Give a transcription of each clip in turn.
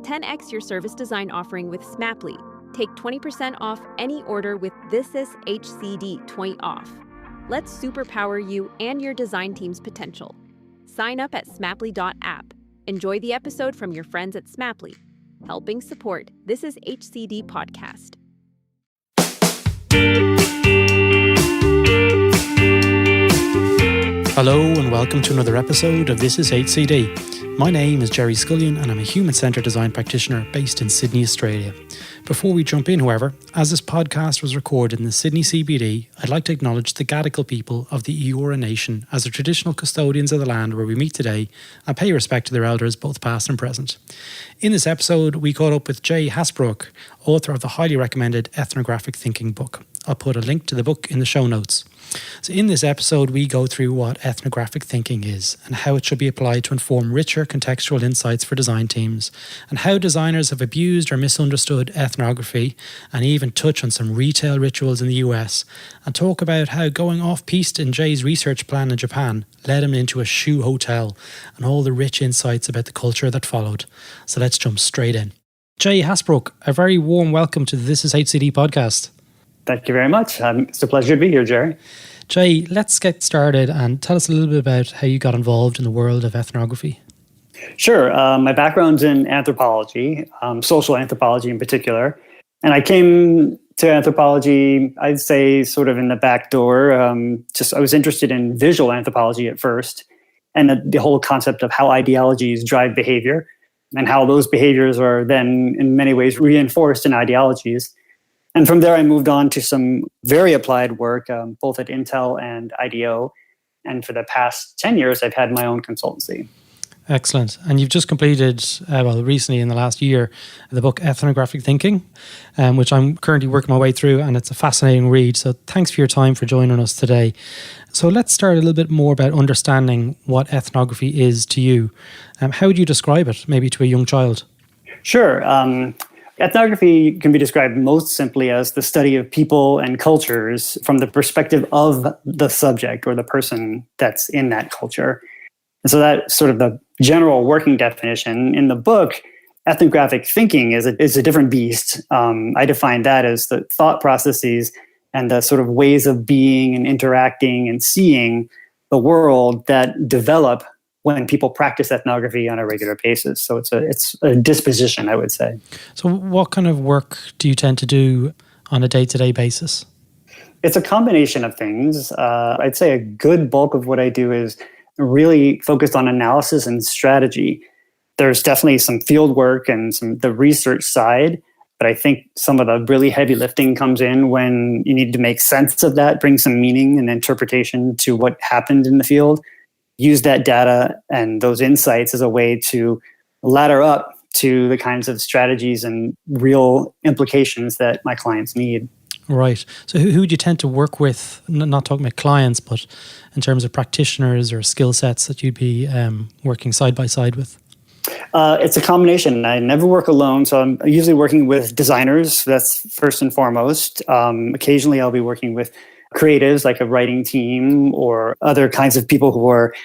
10x your service design offering with Smapley. Take 20% off any order with This Is HCD 20 off. Let's superpower you and your design team's potential. Sign up at smapley.app. Enjoy the episode from your friends at Smapley, helping support This Is HCD podcast. Hello and welcome to another episode of This Is HCD. My name is Gerry Scullion and I'm a human-centred design practitioner based in Sydney, Australia. Before we jump in, however, as this podcast was recorded in the Sydney CBD, I'd like to acknowledge the Gadigal people of the Eora Nation as the traditional custodians of the land where we meet today and pay respect to their elders, both past and present. In this episode, we caught up with Hasbrouck, author of the highly recommended Ethnographic Thinking book. I'll put a link to the book in the show notes. So in this episode, we go through what ethnographic thinking is and how it should be applied to inform richer contextual insights for design teams, and how designers have abused or misunderstood ethnography, and even touch on some retail rituals in the US, and talk about how going off-piste in Jay's research plan in Japan led him into a shoe hotel, and all the rich insights about the culture that followed. So let's jump straight in. Jay Hasbrouck, a very warm welcome to the This Is HCD podcast. Thank you very much. It's a pleasure to be here, Gerry. Jay, let's get started and tell us a little bit about how you got involved in the world of ethnography. Sure. My background's in anthropology, social anthropology in particular. And I came to anthropology, I'd say, sort of in the back door. I was interested in visual anthropology at first, and the whole concept of how ideologies drive behavior and how those behaviors are then in many ways reinforced in ideologies. And from there, I moved on to some very applied work, both at Intel and IDEO. And for the past 10 years, I've had my own consultancy. Excellent. And you've just completed, recently in the last year, the book Ethnographic Thinking, which I'm currently working my way through, and it's a fascinating read. So thanks for your time for joining us today. So let's start a little bit more about understanding what ethnography is to you. How would you describe it, maybe to a young child? Sure. Ethnography can be described most simply as the study of people and cultures from the perspective of the subject or the person that's in that culture. And so that's sort of the general working definition. In the book, ethnographic thinking is a different beast. I define that as the thought processes and the sort of ways of being and interacting and seeing the world that develop when people practice ethnography on a regular basis. So it's a disposition, I would say. So what kind of work do you tend to do on a day-to-day basis? It's a combination of things. I'd say a good bulk of what I do is really focused on analysis and strategy. There's definitely some field work and the research side, but I think some of the really heavy lifting comes in when you need to make sense of that, bring some meaning and interpretation to what happened in the field. Use that data and those insights as a way to ladder up to the kinds of strategies and real implications that my clients need. Right. So who would you tend to work with, not talking about clients, but in terms of practitioners or skill sets that you'd be working side by side with? It's a combination. I never work alone, so I'm usually working with designers. That's first and foremost. Occasionally I'll be working with creatives like a writing team or other kinds of people who are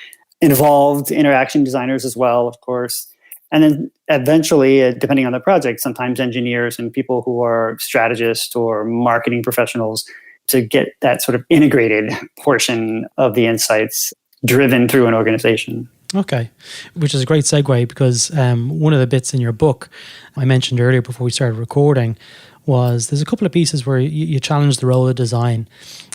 involved, interaction designers as well, of course. And then eventually, depending on the project, sometimes engineers and people who are strategists or marketing professionals to get that sort of integrated portion of the insights driven through an organization. Okay, which is a great segue because one of the bits in your book I mentioned earlier before we started recording was there's a couple of pieces where you challenge the role of design.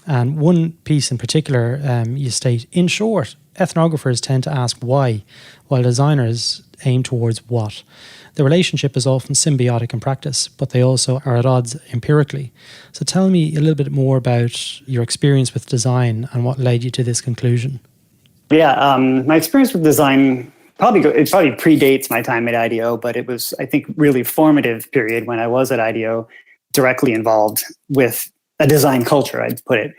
And one piece in particular, you state, in short, ethnographers tend to ask why, while designers aim towards what. The relationship is often symbiotic in practice, but they also are at odds empirically. So tell me a little bit more about your experience with design and what led you to this conclusion. Yeah, my experience with design probably predates my time at IDEO, but it was, I think, really formative period when I was at IDEO, directly involved with a design culture, I'd put it.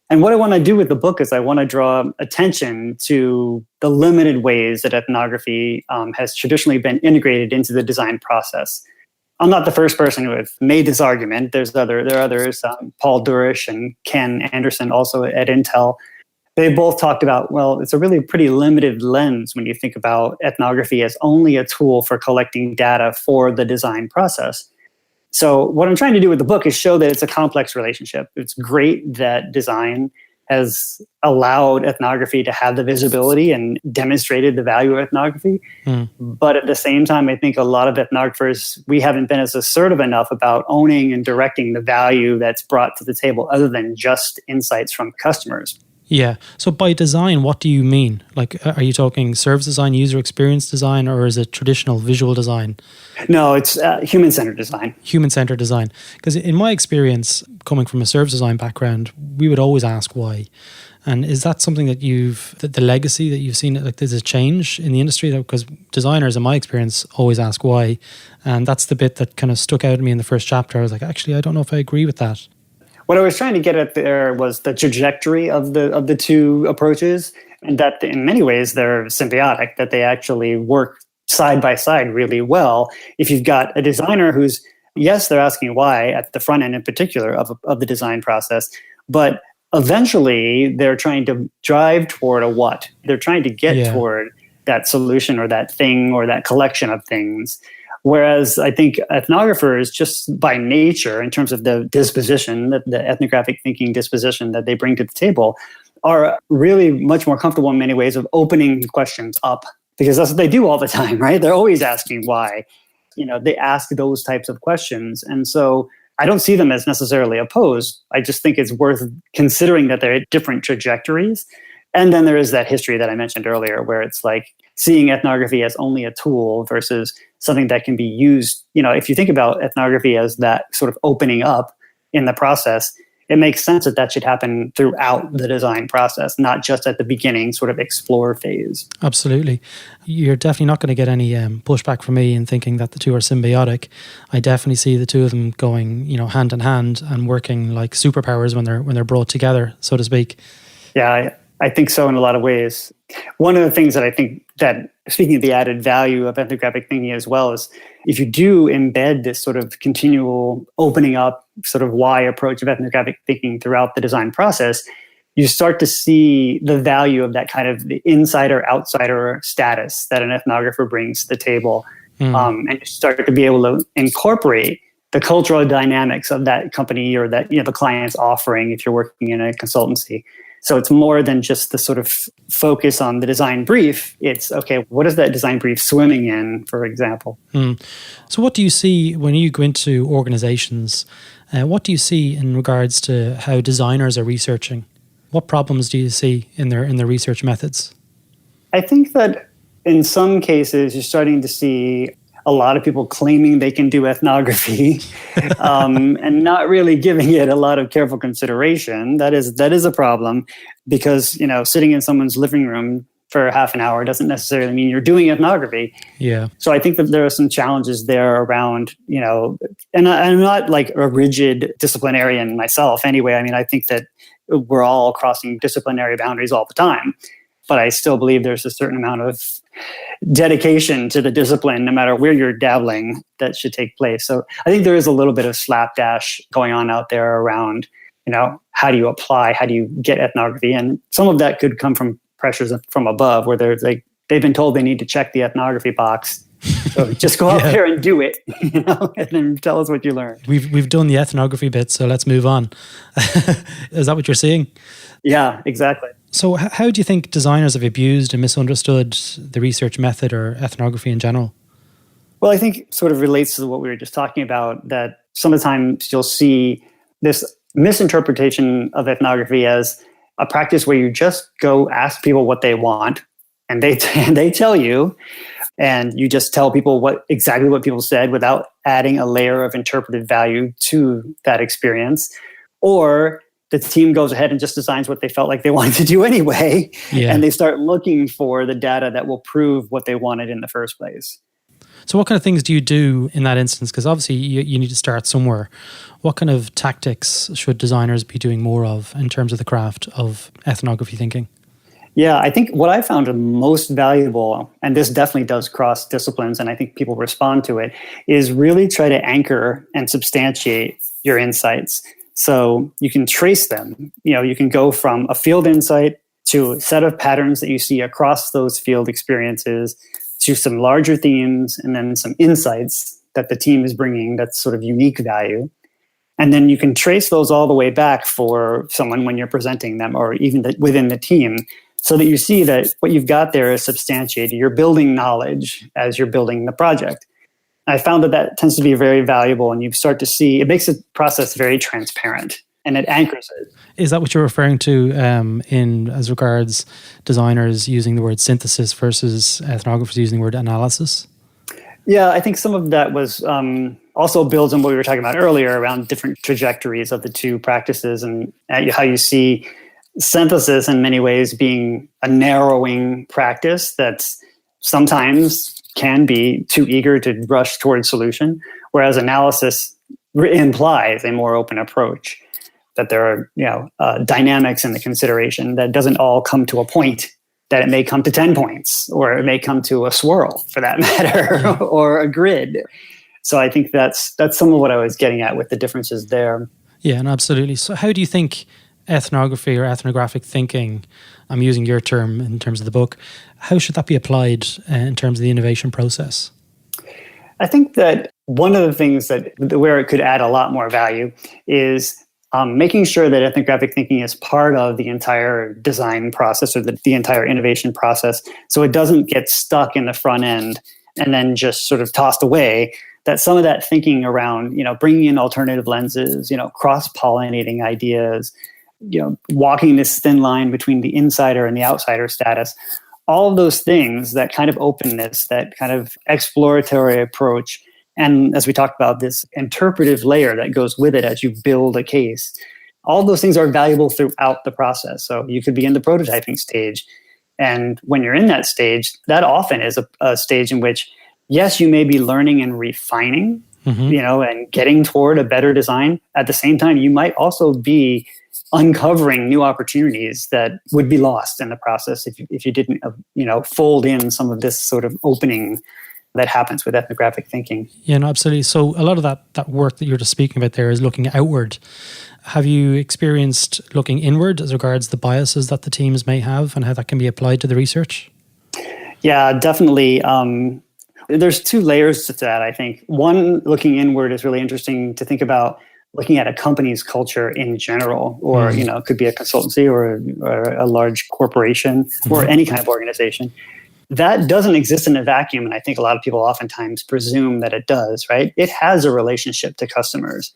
And what I want to do with the book is I want to draw attention to the limited ways that ethnography has traditionally been integrated into the design process. I'm not the first person who have made this argument. There are others, Paul Durish and Ken Anderson, also at Intel. they both talked about, well, it's a really pretty limited lens when you think about ethnography as only a tool for collecting data for the design process. So what I'm trying to do with the book is show that it's a complex relationship. It's great that design has allowed ethnography to have the visibility and demonstrated the value of ethnography. But at the same time, I think a lot of ethnographers, we haven't been as assertive enough about owning and directing the value that's brought to the table other than just insights from customers. Yeah. So by design, what do you mean? Like, are you talking service design, user experience design, or is it traditional visual design? No, it's human-centered design. Human-centered design. Because in my experience, coming from a service design background, we would always ask why. And is that something that the legacy that you've seen, like there's a change in the industry? Because designers, in my experience, always ask why. And that's the bit that kind of stuck out at me in the first chapter. I was like, actually, I don't know if I agree with that. What I was trying to get at there was the trajectory of the two approaches, and that in many ways they're symbiotic, that they actually work side by side really well. If you've got a designer who's, yes, they're asking why at the front end in particular of the design process, but eventually they're trying to drive toward a what. They're trying to get toward that solution or that thing or that collection of things. Whereas I think ethnographers, just by nature, in terms of the disposition, the ethnographic thinking disposition that they bring to the table, are really much more comfortable in many ways of opening questions up, because that's what they do all the time, right? They're always asking why. They ask those types of questions. And so I don't see them as necessarily opposed. I just think it's worth considering that they're at different trajectories. And then there is that history that I mentioned earlier, where it's like seeing ethnography as only a tool versus something that can be used. If you think about ethnography as that sort of opening up in the process, it makes sense that that should happen throughout the design process, not just at the beginning sort of explore phase. Absolutely. You're definitely not going to get any pushback from me in thinking that the two are symbiotic. I definitely see the two of them going, hand in hand and working like superpowers when they're brought together, so to speak. Yeah, I think so in a lot of ways. One of the things that I think that, speaking of the added value of ethnographic thinking as well, is if you do embed this sort of continual opening up sort of why approach of ethnographic thinking throughout the design process, you start to see the value of that kind of the insider-outsider status that an ethnographer brings to the table. And you start to be able to incorporate the cultural dynamics of that company or that the client's offering if you're working in a consultancy. So it's more than just the sort of focus on the design brief. It's, okay, what is that design brief swimming in, for example? So what do you see when you go into organizations? What do you see in regards to how designers are researching? What problems do you see in their research methods? I think that in some cases, you're starting to see a lot of people claiming they can do ethnography and not really giving it a lot of careful consideration. That is a problem, because sitting in someone's living room for half an hour doesn't necessarily mean you're doing ethnography. Yeah. So I think that there are some challenges there around, and I'm not like a rigid disciplinarian myself anyway. I mean, I think that we're all crossing disciplinary boundaries all the time, but I still believe there's a certain amount of dedication to the discipline, no matter where you're dabbling, that should take place. So I think there is a little bit of slapdash going on out there around, how do you apply, how do you get ethnography? And some of that could come from pressures from above, where they've been told they need to check the ethnography box. So just go out there and do it, and then tell us what you learned. We've done the ethnography bit, so let's move on. Is that what you're seeing? Yeah, exactly. So how do you think designers have abused and misunderstood the research method or ethnography in general? Well, I think it sort of relates to what we were just talking about, that sometimes you'll see this misinterpretation of ethnography as a practice where you just go ask people what they want, and they tell you, and you just tell people exactly what people said without adding a layer of interpretive value to that experience. Or the team goes ahead and just designs what they felt like they wanted to do anyway, and they start looking for the data that will prove what they wanted in the first place. So what kind of things do you do in that instance? Because obviously you need to start somewhere. What kind of tactics should designers be doing more of in terms of the craft of ethnography thinking? Yeah, I think what I found most valuable, and this definitely does cross disciplines, and I think people respond to it, is really try to anchor and substantiate your insights. So you can trace them. You can go from a field insight to a set of patterns that you see across those field experiences, to some larger themes, and then some insights that the team is bringing that's sort of unique value. And then you can trace those all the way back for someone when you're presenting them, or even within the team, so that you see that what you've got there is substantiated. You're building knowledge as you're building the project. I found that tends to be very valuable, and you start to see, it makes the process very transparent, and it anchors it. Is that what you're referring to in as regards designers using the word synthesis versus ethnographers using the word analysis? Yeah, I think some of that was also builds on what we were talking about earlier around different trajectories of the two practices, and how you see synthesis in many ways being a narrowing practice that's sometimes can be too eager to rush towards solution, whereas analysis implies a more open approach, that there are dynamics in the consideration that doesn't all come to a point, that it may come to 10 points, or it may come to a swirl for that matter, or a grid. So I think that's some of what I was getting at with the differences there. Yeah, and absolutely. So how do you think ethnography or ethnographic thinking, I'm using your term in terms of the book, how should that be applied in terms of the innovation process? I think that one of the things that where it could add a lot more value is making sure that ethnographic thinking is part of the entire design process, or the entire innovation process, so it doesn't get stuck in the front end and then just sort of tossed away. That some of that thinking around, bringing in alternative lenses, cross-pollinating ideas, walking this thin line between the insider and the outsider status, all of those things, that kind of openness, that kind of exploratory approach, and as we talked about, this interpretive layer that goes with it as you build a case, all those things are valuable throughout the process. So you could be in the prototyping stage, and when you're in that stage, that often is a stage in which, yes, you may be learning and refining, and getting toward a better design. At the same time, you might also be uncovering new opportunities that would be lost in the process if you didn't, fold in some of this sort of opening that happens with ethnographic thinking. Yeah, no, absolutely. So a lot of that work that you're just speaking about there is looking outward. Have you experienced looking inward as regards the biases that the teams may have and how that can be applied to the research? Yeah, definitely. There's two layers to that, I think. One, looking inward is really interesting to think about looking at a company's culture in general, or, it could be a consultancy or a large corporation or any kind of organization. That doesn't exist in a vacuum, and I think a lot of people oftentimes presume that it does, right? It has a relationship to customers.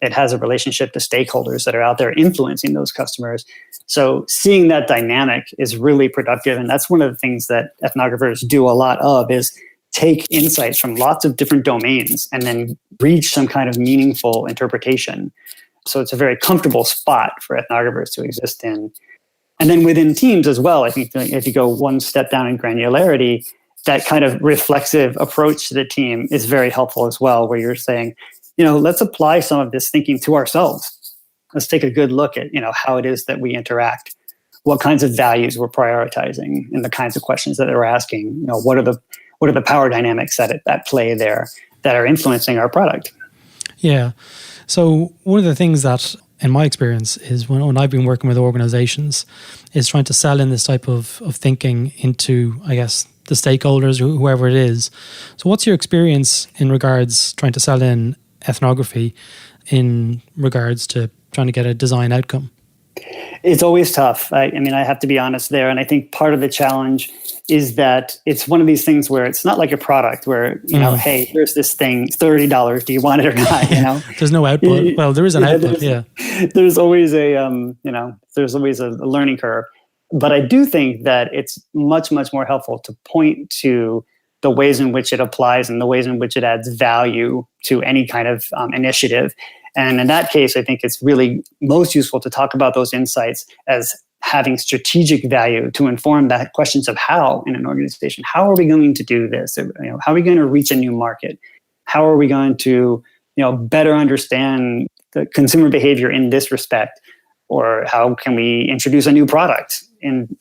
It has a relationship to stakeholders that are out there influencing those customers. So seeing that dynamic is really productive, and that's one of the things that ethnographers do a lot of, is take insights from lots of different domains and then reach some kind of meaningful interpretation. So it's a very comfortable spot for ethnographers to exist in. And then within teams as well, I think if you go one step down in granularity, that kind of reflexive approach to the team is very helpful as well, where you're saying, let's apply some of this thinking to ourselves. Let's take a good look at, how it is that we interact, what kinds of values we're prioritizing, and the kinds of questions that we're asking. What are the power dynamics at play there that are influencing our product? Yeah. So one of the things that, in my experience, is when I've been working with organizations, is trying to sell in this type of thinking into, I guess, the stakeholders, whoever it is. So what's your experience in regards trying to sell in ethnography in regards to trying to get a design outcome? It's always tough. I have to be honest there. And I think part of the challenge is that it's one of these things where it's not like a product where, hey, here's this thing, $30. Do you want it or not? There's no output. Well, there is an output. There's always there's always a learning curve. But I do think that it's much, much more helpful to point to the ways in which it applies and the ways in which it adds value to any kind of initiative. And in that case, I think it's really most useful to talk about those insights as having strategic value to inform that questions of how in an organization. How are we going to do this? How are we going to reach a new market? How are we going to better understand the consumer behavior in this respect? Or how can we introduce a new product in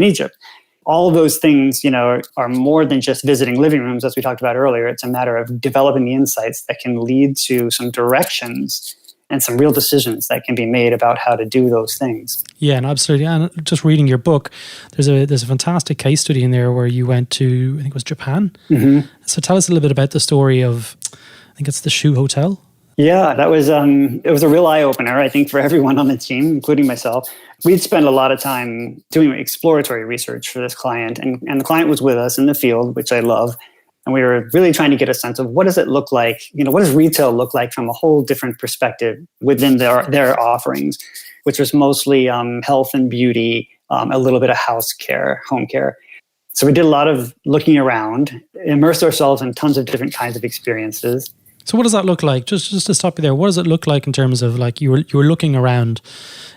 Egypt? All of those things, are more than just visiting living rooms, as we talked about earlier. It's a matter of developing the insights that can lead to some directions and some real decisions that can be made about how to do those things. Yeah, and absolutely. And just reading your book, there's a fantastic case study in there where you went to, I think it was Japan. Mm-hmm. So tell us a little bit about the story of, I think it's the Shoe Hotel. Yeah, that was it was a real eye-opener, I think, for everyone on the team, including myself. We'd spent a lot of time doing exploratory research for this client, and the client was with us in the field, which I love. And we were really trying to get a sense of what does it look like, what does retail look like from a whole different perspective within their offerings, which was mostly health and beauty, a little bit of house care, home care. So we did a lot of looking around, immersed ourselves in tons of different kinds of experiences. So what does that look like? Just to stop you there, what does it look like in terms of, like, you were looking around,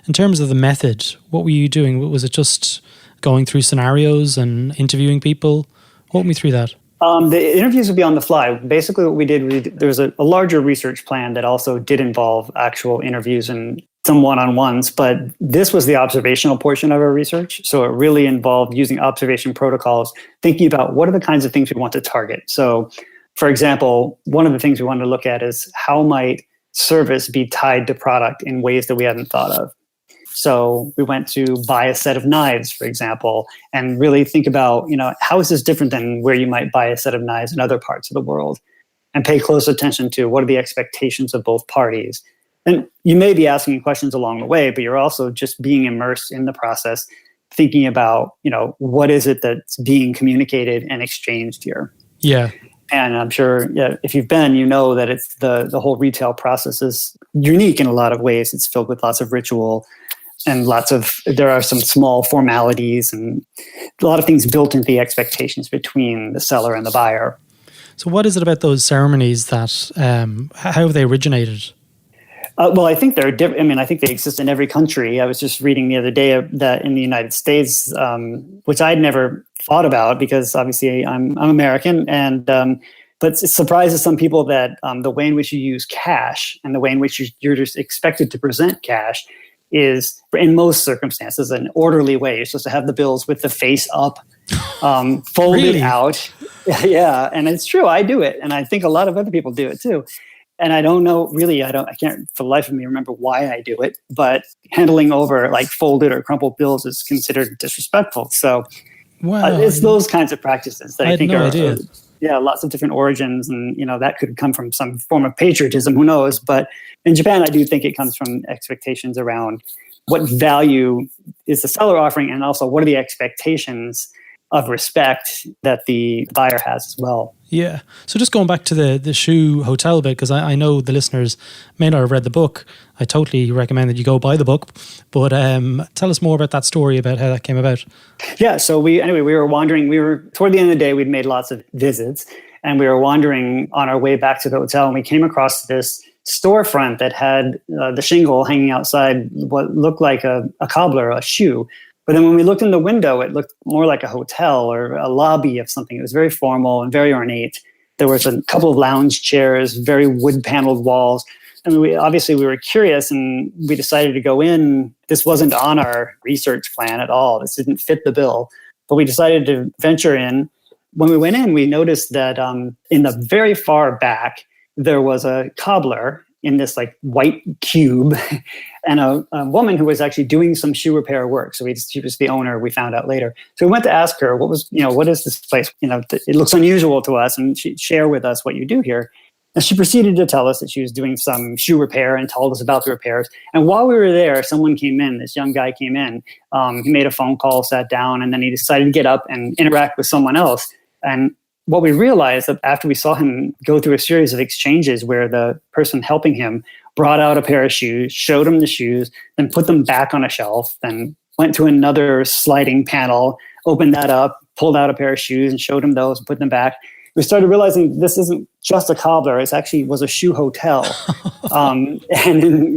in terms of the method? What were you doing? Was it just going through scenarios and interviewing people? Walk me through that. The interviews would be on the fly. Basically what we did, there was a larger research plan that also did involve actual interviews and some one-on-ones, but this was the observational portion of our research. So it really involved using observation protocols, thinking about what are the kinds of things we want to target. So, for example, one of the things we wanted to look at is how might service be tied to product in ways that we hadn't thought of. So we went to buy a set of knives, for example, and really think about, how is this different than where you might buy a set of knives in other parts of the world, and pay close attention to what are the expectations of both parties. And you may be asking questions along the way, but you're also just being immersed in the process, thinking about, what is it that's being communicated and exchanged here. Yeah. And I'm sure if you've been, that it's the whole retail process is unique in a lot of ways. It's filled with lots of ritual and there are some small formalities and a lot of things built into the expectations between the seller and the buyer. So what is it about those ceremonies that, how have they originated? Well, I think they're different. I think they exist in every country. I was just reading the other day that in the United States, which I'd never thought about because obviously I'm American, but it surprises some people that the way in which you use cash and the way in which you're just expected to present cash is, in most circumstances, an orderly way. You're supposed to have the bills with the face up, folded Really? out. Yeah, and it's true. I do it, and I think a lot of other people do it too. And I don't know, really, I can't for the life of me remember why I do it, but handling over like folded or crumpled bills is considered disrespectful. So it's those kinds of practices that I think are, lots of different origins. And, that could come from some form of patriotism, who knows? But in Japan, I do think it comes from expectations around what value is the seller offering, and also what are the expectations of respect that the buyer has as well. Yeah. So just going back to the Shoe Hotel bit, because I know the listeners may not have read the book. I totally recommend that you go buy the book. But tell us more about that story, about how that came about. Yeah. So we were wandering. Toward the end of the day, we'd made lots of visits, and we were wandering on our way back to the hotel, and we came across this storefront that had the shingle hanging outside what looked like a cobbler, a shoe. But then when we looked in the window, it looked more like a hotel or a lobby of something. It was very formal and very ornate. There was a couple of lounge chairs, very wood-paneled walls. And we were curious, and we decided to go in. This wasn't on our research plan at all. This didn't fit the bill. But we decided to venture in. When we went in, we noticed that in the very far back, there was a cobbler in this like white cube, and a woman who was actually doing some shoe repair work. So she was the owner, we found out later. So we went to ask her, what is this place? It looks unusual to us, and she'd share with us what you do here. And she proceeded to tell us that she was doing some shoe repair and told us about the repairs. And while we were there, someone came in, this young guy came in. He made a phone call, sat down, and then he decided to get up and interact with someone else. And what we realized that after we saw him go through a series of exchanges where the person helping him brought out a pair of shoes, showed him the shoes, then put them back on a shelf, then went to another sliding panel, opened that up, pulled out a pair of shoes and showed him those and put them back. We started realizing this isn't just a cobbler, it actually was a shoe hotel.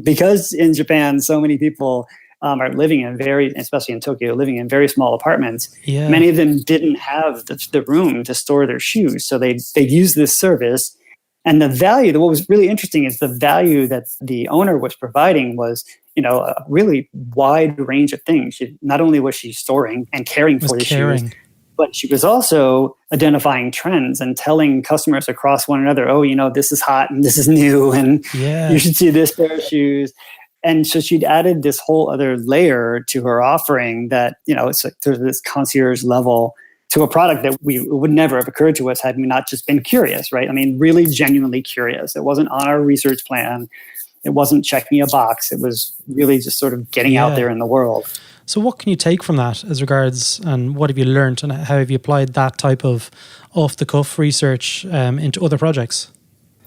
Because in Japan, so many people are living in especially in Tokyo, living in very small apartments. Yeah. Many of them didn't have the room to store their shoes. So they'd use this service. And the value, what was really interesting is the value that the owner was providing was, a really wide range of things. Not only was she storing and caring for the shoes, But she was also identifying trends and telling customers across one another, oh, this is hot and this is new and you should see this pair of shoes. And so she'd added this whole other layer to her offering that, it's like there's this concierge level to a product that would never have occurred to us had we not just been curious, right? I mean, really genuinely curious. It wasn't on our research plan. It wasn't checking a box. It was really just sort of getting out there in the world. So what can you take from that as regards, and what have you learned, and how have you applied that type of off-the-cuff research into other projects?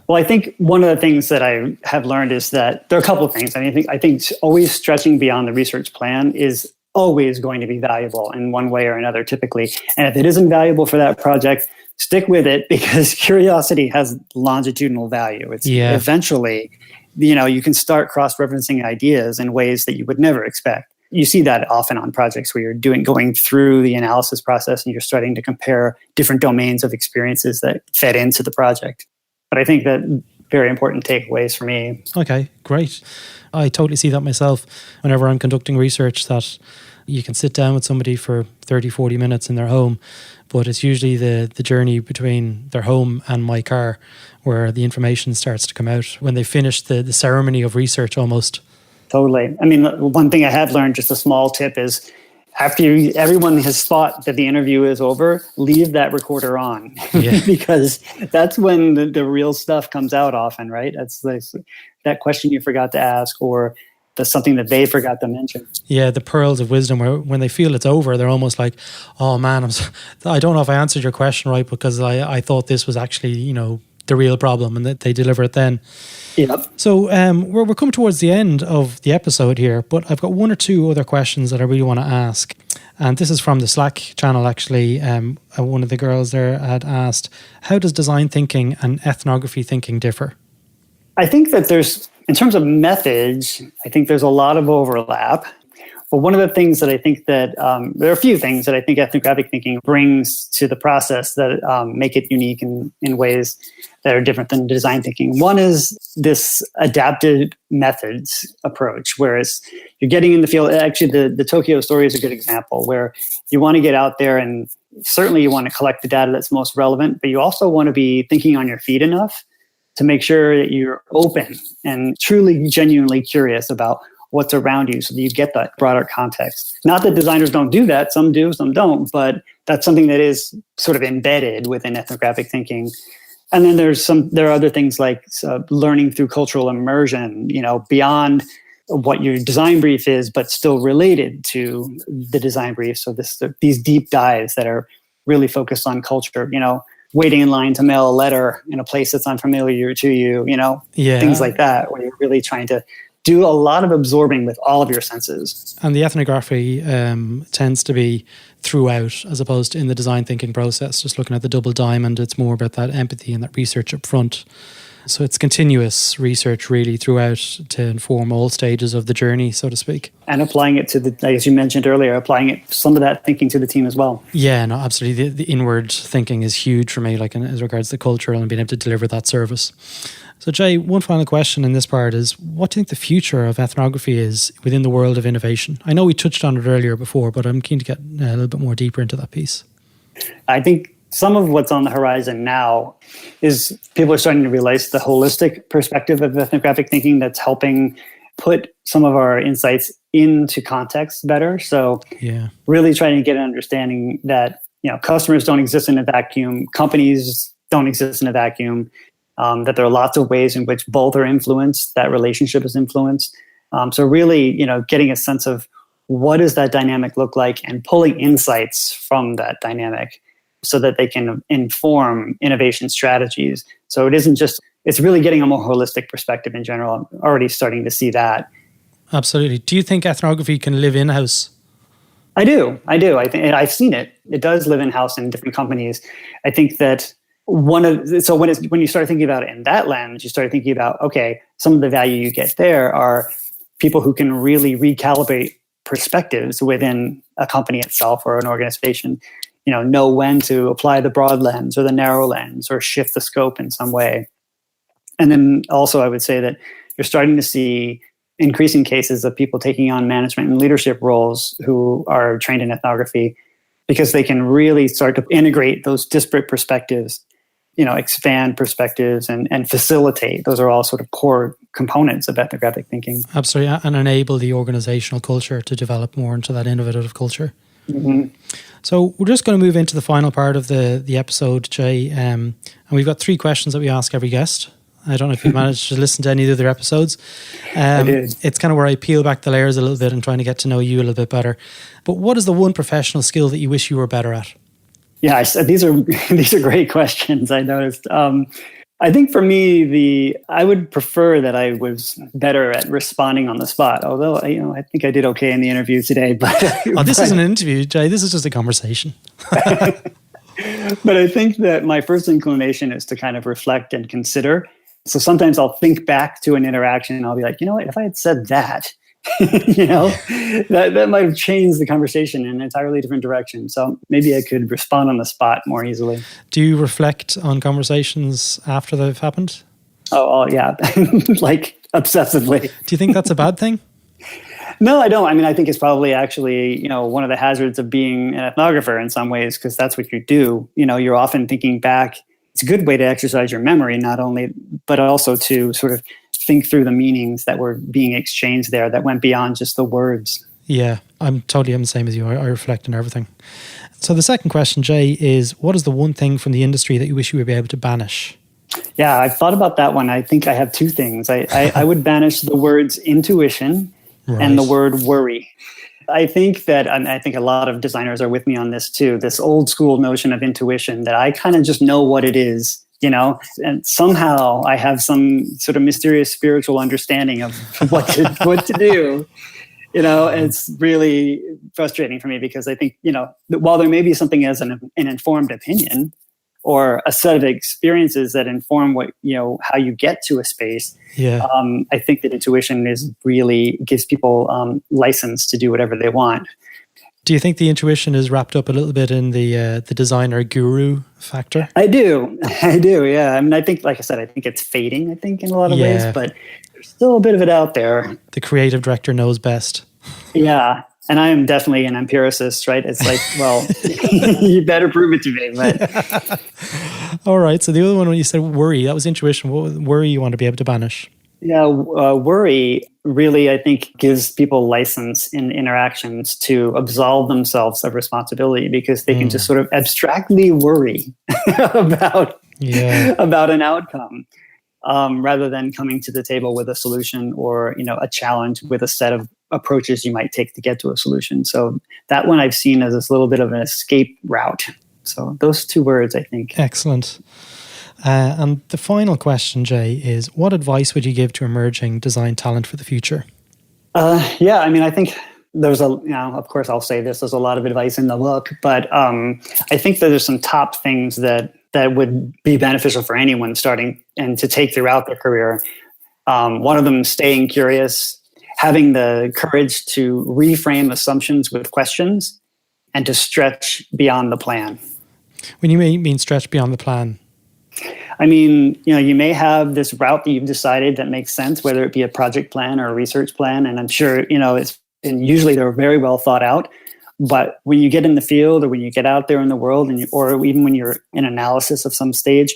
Well, I think one of the things that I have learned is that there are a couple of things. I think always stretching beyond the research plan is always going to be valuable in one way or another, typically. And if it isn't valuable for that project, stick with it, because curiosity has longitudinal value. It's eventually, you can start cross-referencing ideas in ways that you would never expect. You see that often on projects where you're going through the analysis process and you're starting to compare different domains of experiences that fed into the project. But I think that very important takeaways for me. Okay, great. I totally see that myself whenever I'm conducting research, that you can sit down with somebody for 30, 40 minutes in their home, but it's usually the journey between their home and my car where the information starts to come out when they finish the ceremony of research almost. Totally. I mean, one thing I have learned, just a small tip, is after everyone has thought that the interview is over, leave that recorder on because that's when the real stuff comes out often, right? That's that question you forgot to ask, or that's something that they forgot to mention. Yeah, the pearls of wisdom, where when they feel it's over, they're almost like, oh man, I don't know if I answered your question right because I thought this was actually, the real problem, and that they deliver it then. Yep. So we're coming towards the end of the episode here, but I've got one or two other questions that I really want to ask. And this is from the Slack channel, actually. One of the girls there had asked, how does design thinking and ethnography thinking differ? I think that in terms of methods, I think there's a lot of overlap. But one of the things that I think that, there are a few things that I think ethnographic thinking brings to the process that make it unique in ways that are different than design thinking. One is this adapted methods approach, whereas you're getting in the field. Actually, the Tokyo story is a good example where you want to get out there and certainly you want to collect the data that's most relevant, but you also want to be thinking on your feet enough to make sure that you're open and truly, genuinely curious about what's around you so that you get that broader context. Not that designers don't do that, some do, some don't, but that's something that is sort of embedded within ethnographic thinking. And then there are other things like learning through cultural immersion, beyond what your design brief is, but still related to the design brief. So these deep dives that are really focused on culture, waiting in line to mail a letter in a place that's unfamiliar to you, things like that, where you're really trying to do a lot of absorbing with all of your senses. And the ethnography tends to be throughout, as opposed to in the design thinking process. Just looking at the double diamond, it's more about that empathy and that research up front. So it's continuous research really throughout to inform all stages of the journey, so to speak. And applying it to as you mentioned earlier, applying some of that thinking to the team as well. Yeah, no, absolutely. The inward thinking is huge for me, like as regards the culture and being able to deliver that service. So Jay, one final question in this part is, what do you think the future of ethnography is within the world of innovation? I know we touched on it earlier before, but I'm keen to get a little bit more deeper into that piece. I think some of what's on the horizon now is people are starting to realize the holistic perspective of ethnographic thinking that's helping put some of our insights into context better. So really trying to get an understanding that customers don't exist in a vacuum, companies don't exist in a vacuum, that there are lots of ways in which both are influenced, that relationship is influenced. So really, getting a sense of what does that dynamic look like and pulling insights from that dynamic so that they can inform innovation strategies. So it isn't just, it's really getting a more holistic perspective in general. I'm already starting to see that. Absolutely. Do you think ethnography can live in-house? I do. I think, and I've seen it. It does live in-house in different companies. I think that when you start thinking about it in that lens, you start thinking about, okay, some of the value you get there are people who can really recalibrate perspectives within a company itself or an organization, know when to apply the broad lens or the narrow lens or shift the scope in some way. And then also I would say that you're starting to see increasing cases of people taking on management and leadership roles who are trained in ethnography because they can really start to integrate those disparate perspectives, expand perspectives and facilitate. Those are all sort of core components of ethnographic thinking. Absolutely, and enable the organizational culture to develop more into that innovative culture. Mm-hmm. So we're just going to move into the final part of the episode, Jay, and we've got 3 questions that we ask every guest. I don't know if you've managed to listen to any of the other episodes. I did. It's kind of where I peel back the layers a little bit and trying to get to know you a little bit better. But what is the one professional skill that you wish you were better at? Yeah, these are great questions. I noticed. I think for me, I would prefer that I was better at responding on the spot. Although I think I did okay in the interview today. But this isn't an interview, Jay. This is just a conversation. But I think that my first inclination is to kind of reflect and consider. So sometimes I'll think back to an interaction and I'll be like, what, if I had said that, that might have changed the conversation in an entirely different direction. So maybe I could respond on the spot more easily. Do you reflect on conversations after they've happened? Oh yeah. Like obsessively. Do you think that's a bad thing? No, I don't. I mean, I think it's probably actually, one of the hazards of being an ethnographer in some ways, because that's what you do. You're often thinking back. It's a good way to exercise your memory, not only, but also to sort of think through the meanings that were being exchanged there that went beyond just the words. Yeah, I'm the same as you. I reflect on everything. So the second question, Jay, is what is the one thing from the industry that you wish you would be able to banish? Yeah, I've thought about that one. I think I have 2 things. I would banish the words intuition and the word worry. I think that, and I think a lot of designers are with me on this too, this old school notion of intuition that I kind of just know what it is, and somehow I have some sort of mysterious spiritual understanding of what to do. It's really frustrating for me because I think, while there may be something as an informed opinion or a set of experiences that inform what, how you get to a space. Yeah. I think that intuition really gives people license to do whatever they want. Do you think the intuition is wrapped up a little bit in the designer guru factor? I do. Yeah. I mean, I think, like I said, I think it's fading, in a lot of ways, but there's still a bit of it out there. The creative director knows best. Yeah. And I am definitely an empiricist, right? It's like, well, you better prove it to me. But all right. So the other one, when you said worry, that was intuition. What worry you want to be able to banish? Yeah, worry really, I think, gives people license in interactions to absolve themselves of responsibility because they can just sort of abstractly worry about an outcome rather than coming to the table with a solution or, a challenge with a set of approaches you might take to get to a solution. So that one I've seen as this little bit of an escape route. So those 2 words, I think. Excellent. And the final question, Jay, is what advice would you give to emerging design talent for the future? Yeah, I mean, I think there's of course I'll say this, there's a lot of advice in the book, but I think that there's some top things that would be beneficial for anyone starting and to take throughout their career. One of them, staying curious, having the courage to reframe assumptions with questions and to stretch beyond the plan. When you mean stretch beyond the plan? I mean, you may have this route that you've decided that makes sense, whether it be a project plan or a research plan. And I'm sure, and usually they're very well thought out. But when you get in the field or when you get out there in the world or even when you're in analysis of some stage,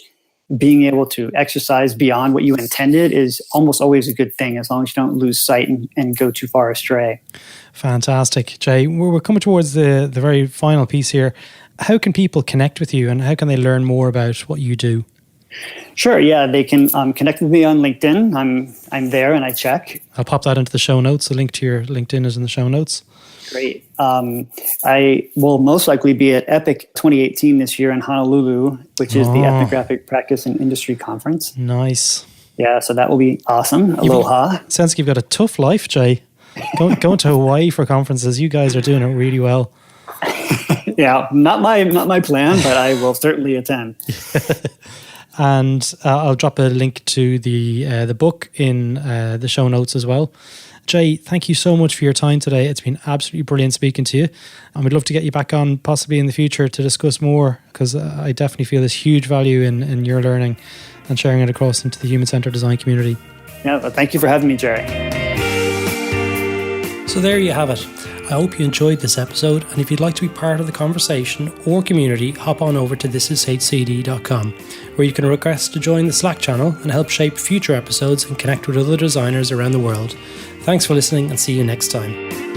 being able to exercise beyond what you intended is almost always a good thing as long as you don't lose sight and go too far astray. Fantastic. Jay, we're coming towards the very final piece here. How can people connect with you and how can they learn more about what you do? Sure. Yeah, they can connect with me on LinkedIn. I'm there and I check. I'll pop that into the show notes. The link to your LinkedIn is in the show notes. Great. I will most likely be at EPIC 2018 this year in Honolulu, which is the Ethnographic Practice and Industry Conference. Nice. Yeah, so that will be awesome. Aloha. Sounds like you've got a tough life, Jay. Going to Hawaii for conferences. You guys are doing it really well. Yeah, not my plan, but I will certainly attend. And I'll drop a link to the book in the show notes as well. Jay, thank you so much for your time today. It's been absolutely brilliant speaking to you. And we'd love to get you back on possibly in the future to discuss more because I definitely feel there's huge value in your learning and sharing it across into the human-centered design community. Yeah, well, thank you for having me, Gerry. So there you have it. I hope you enjoyed this episode, and if you'd like to be part of the conversation or community, hop on over to thisishcd.com, where you can request to join the Slack channel and help shape future episodes and connect with other designers around the world. Thanks for listening, and see you next time.